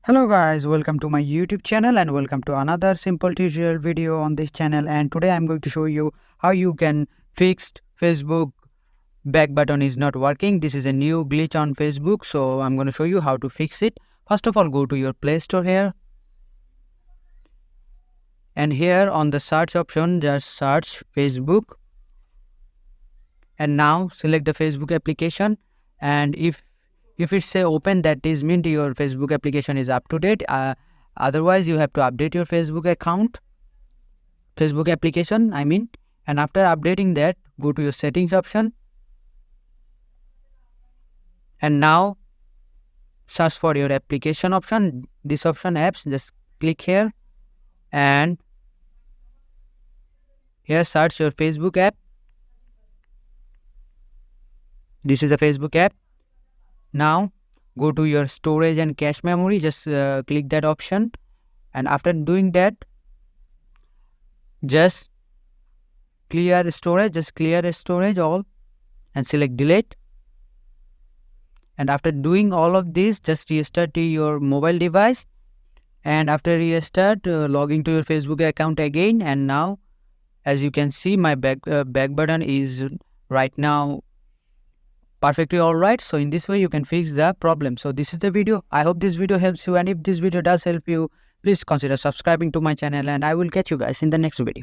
Hello guys, welcome to my YouTube channel and welcome to another simple tutorial video on this channel. And today I'm going to show you how you can fix Facebook back button is not working. This is a new glitch on Facebook, so I'm going to show you how to fix it. First of all, go to your Play Store here, and here on the search option just search Facebook, and now select the Facebook application. And if it say open, that is mean your Facebook application is up to date. Otherwise you have to update your Facebook application I mean. And after updating that, go to your settings option, and now search for your application option, this option apps, just click here, and here search your Facebook app. This is a Facebook app. Now go to your storage and cache memory, just click that option, and after doing that, just clear storage all and select delete. And after doing all of this, just restart to your mobile device, and after restart, log into your Facebook account again. And now as you can see, my back button is right now perfectly all right. So in this way you can fix the problem. So this is the video. I hope this video helps you, and if this video does help you, please consider subscribing to my channel, and I will catch you guys in the next video.